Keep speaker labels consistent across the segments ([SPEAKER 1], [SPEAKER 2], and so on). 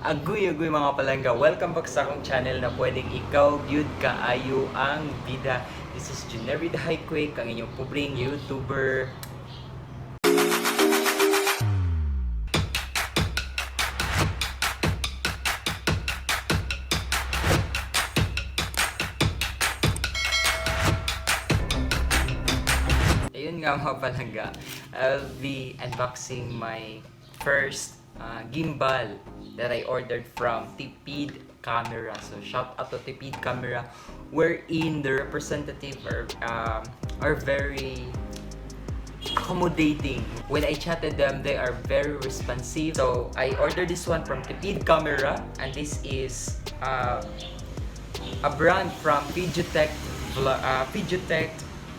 [SPEAKER 1] Agoy mga palangga, welcome back sa akong channel na pwedeng ikaw gyud kaayo ang bida. This is Junery the Highquake, ang inyong pobreng YouTuber. Ayun nga mga palangga, I'll be unboxing my first gimbal that I ordered from TIPID Camera. So shout out to TIPID Camera, wherein the representative are very accommodating. When I chatted them, they are very responsive. So I ordered this one from TIPID Camera, and this is a brand from Feiyutech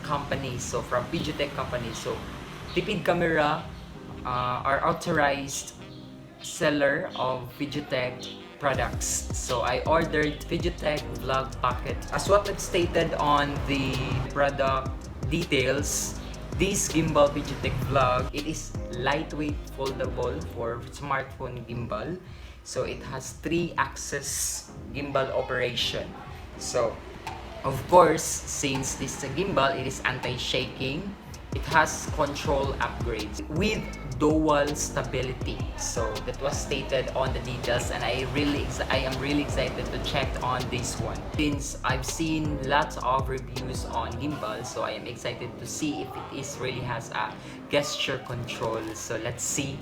[SPEAKER 1] company. So from Feiyutech company. So TIPID Camera are authorized seller of Feiyutech products. So I ordered Feiyutech vlog packet. As what it stated on the product details, this gimbal Feiyutech vlog, it is lightweight foldable for smartphone gimbal. So it has 3-axis gimbal operation. So of course, since this is a gimbal, it is anti-shaking. It has control upgrades with dual stability. So that was stated on the details, and I am really excited to check on this one. Since I've seen lots of reviews on gimbal, so I am excited to see if it is really has a gesture control. So let's see.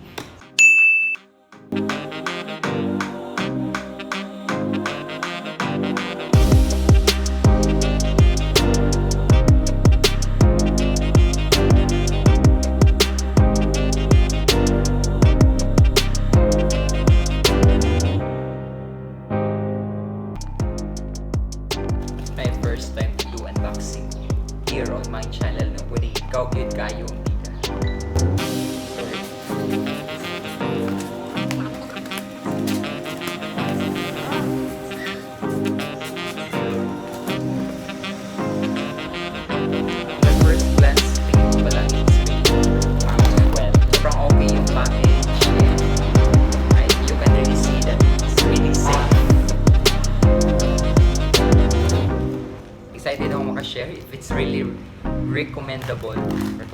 [SPEAKER 1] First time to do unboxing here on my channel na pwede ikaw gyud kayo ang bida. The first glance, tingin ko pa lang it's really well, sobrang okay yung package, and you can really see that it's really safe. Excited ako makashare if it's really recommendable. If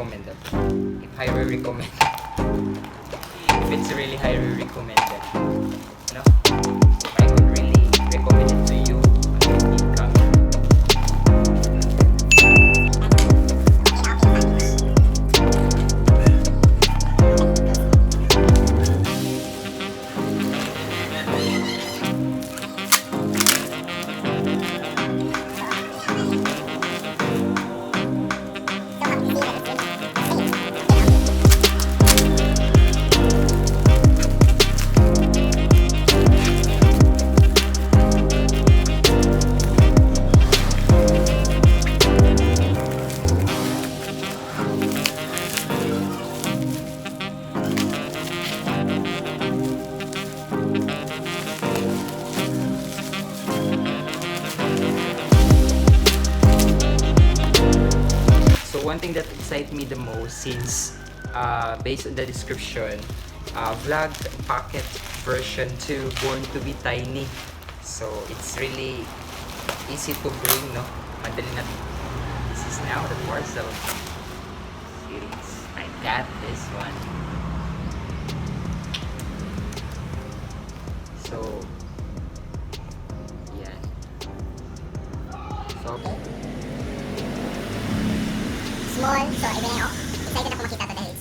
[SPEAKER 1] highly recommended. If it's really highly recommended. No? If I could really recommend it to you, I would keep coming. One thing that excites me the most, since based on the description, vlog packet version 2 born to be tiny, so it's really easy to bring, no? Madali na. This is now the parcel series. I got this one. So yeah, so
[SPEAKER 2] small, so I rin ako. Excited ako makita to dahil it is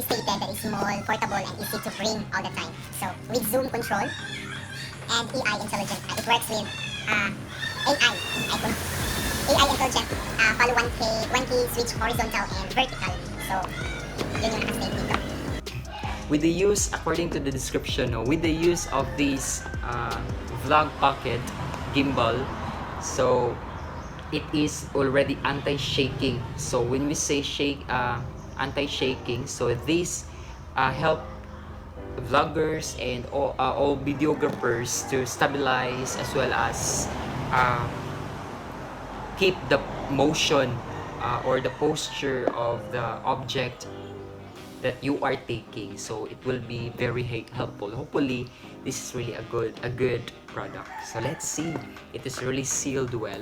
[SPEAKER 2] stated that it's small, portable, and easy to bring all the time. So with zoom control and AI intelligent, it works with AI intelligent, follow 1 key switch horizontal and vertical. So yun yung nakastate dito.
[SPEAKER 1] With the use, according to the description, no, with the use of this vlog pocket gimbal, so it is already anti-shaking. So when we say anti-shaking, so this help vloggers and all videographers to stabilize as well as keep the motion or the posture of the object that you are taking. So it will be very helpful. Hopefully, this is really a good product. So let's see. It is really sealed well.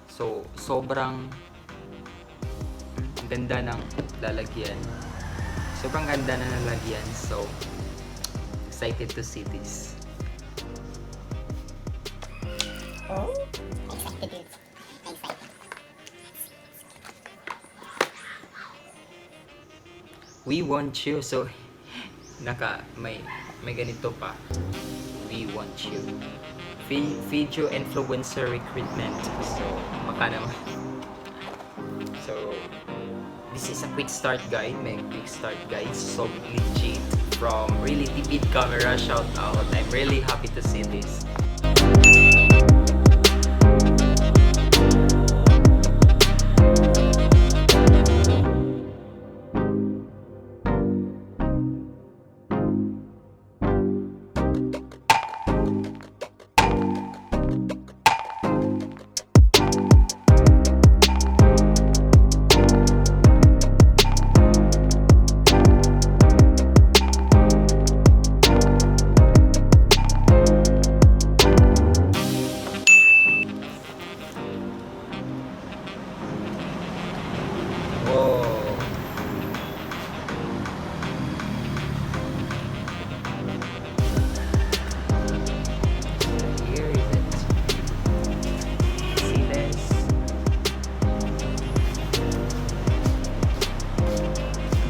[SPEAKER 1] So sobrang ganda ng lalagyan. Sobrang ganda na lalagyan. So excited to see this.
[SPEAKER 2] Oh, excited. Excited.
[SPEAKER 1] We want you. So may ganito pa. We want you. Video influencer recruitment. So maka naman. So this is a quick start guide. May quick start guide. So legit from really TIPID camera. Shout out. I'm really happy to see this.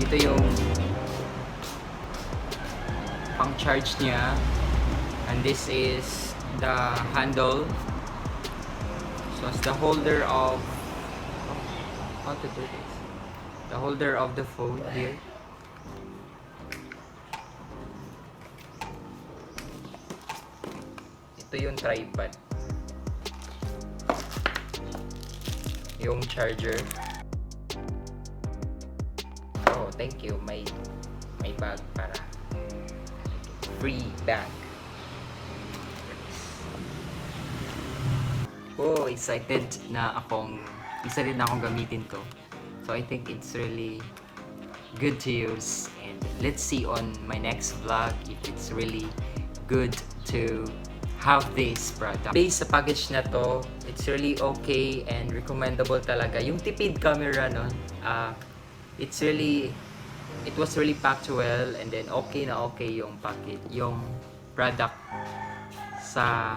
[SPEAKER 1] Ito yung pang charge niya, and this is the handle. So it's the holder of how to do this, the holder of the phone here. Ito yung tripod, yung charger. Oh, thank you. May bag para free bag. Oh, excited na akong gamitin to. So I think it's really good to use, and let's see on my next vlog if it's really good to have this product. Based sa package na to, it's really okay and recommendable talaga. Yung TIPID camera no, it was really packed well, and then okay yung package, yung product sa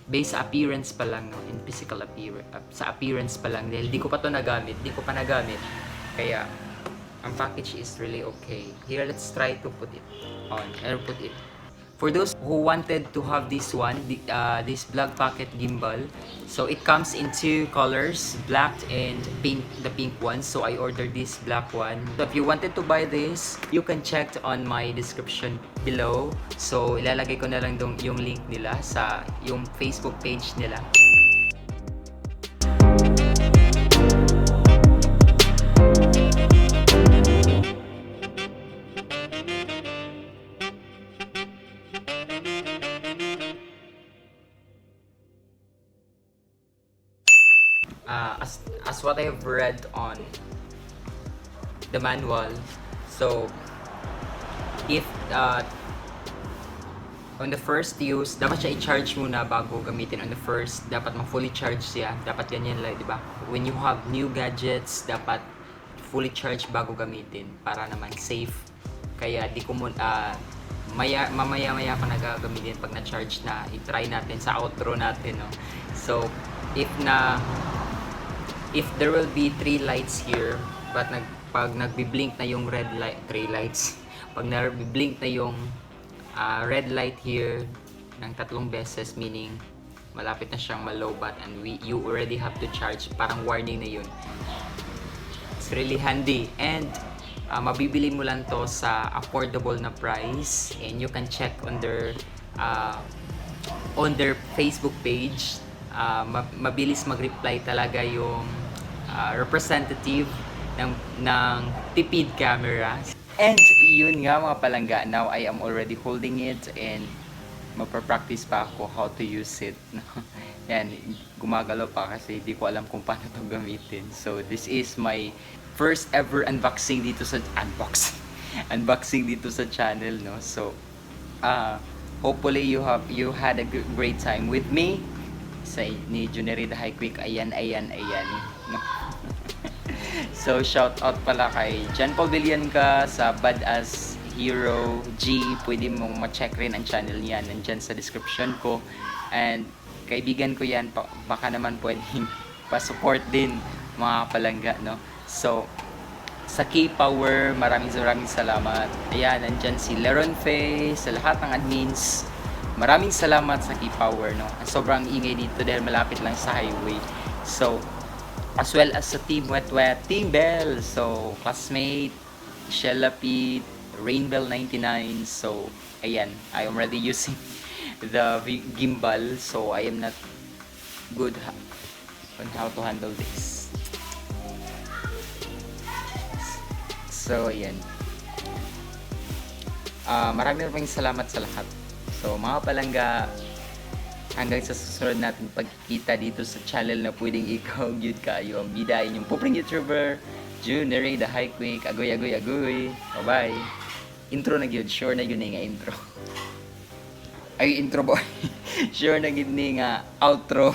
[SPEAKER 1] base appearance pa lang, no, in physical appearance pa lang, dahil di ko pa nagamit, kaya ang package is really okay. Here, let's try to put it on, or put it. For those who wanted to have this one, this Vlog Pocket Gimbal, so it comes in two colors, black and pink, the pink one. So I ordered this black one. So if you wanted to buy this, you can check on my description below. So ilalagay ko na lang yung link nila sa yung Facebook page nila. As what I have read on the manual, so if on the first use, dapat siya i-charge muna bago gamitin. On the first, dapat ma-fully charge siya. Dapat ganyan lang, di ba? When you have new gadgets, dapat fully charge bago gamitin para naman safe. Kaya di ko mamaya pa nagagamitin pag na-charge na. I-try natin sa outro natin, no? So if there will be 3 lights here, but pag nagbi-blink na yung red light, 3 lights, pag nagbi-blink na yung red light here ng 3 beses, meaning malapit na siyang malobat and you already have to charge, parang warning na yun. It's really handy, and mabibili mo lang to sa affordable na price, and you can check on their Facebook page. Mabilis mag-reply talaga yung representative ng TIPID camera. And yun nga mga palangga, now I am already holding it and magpa-practice pa ako how to use it. Yan, gumagalaw pa kasi di ko alam kung paano ito gamitin. So this is my first ever unboxing dito sa unboxing dito sa channel, no? So hopefully you had a great time with me sa ni Junery the High Quick. Ayan, no? So shout out pala kay Jan Paul Villanca sa Badass Hero G. Pwede mong ma-check rin ang channel niya, nandyan sa description ko. And kaibigan ko yan, baka naman pwedeng pa-support din mga palangga, no? So sa K-Power, maraming salamat. Ayan, nandyan si Leron Faye, sa lahat ng admins. Maraming salamat sa K-Power, no? Sobrang ingay dito dahil malapit lang sa highway. So, as well as sa Team Wet, Team Bell, so, classmate, Shellapid, Rainbell 99. So, ayan, I am already using the gimbal, so I am not good on how to handle this. So, ayan. Maraming salamat sa lahat. So, mga palangga, hanggang sa susunod natin pagkikita dito sa channel na pwedeng ikaw, yun kayo, ang bidayin yung pupring YouTuber, Junery, the High Quick, agoy. Bye-bye. Intro na yun. Sure na yun nga intro. Ay, intro boy. Sure na yun nga outro.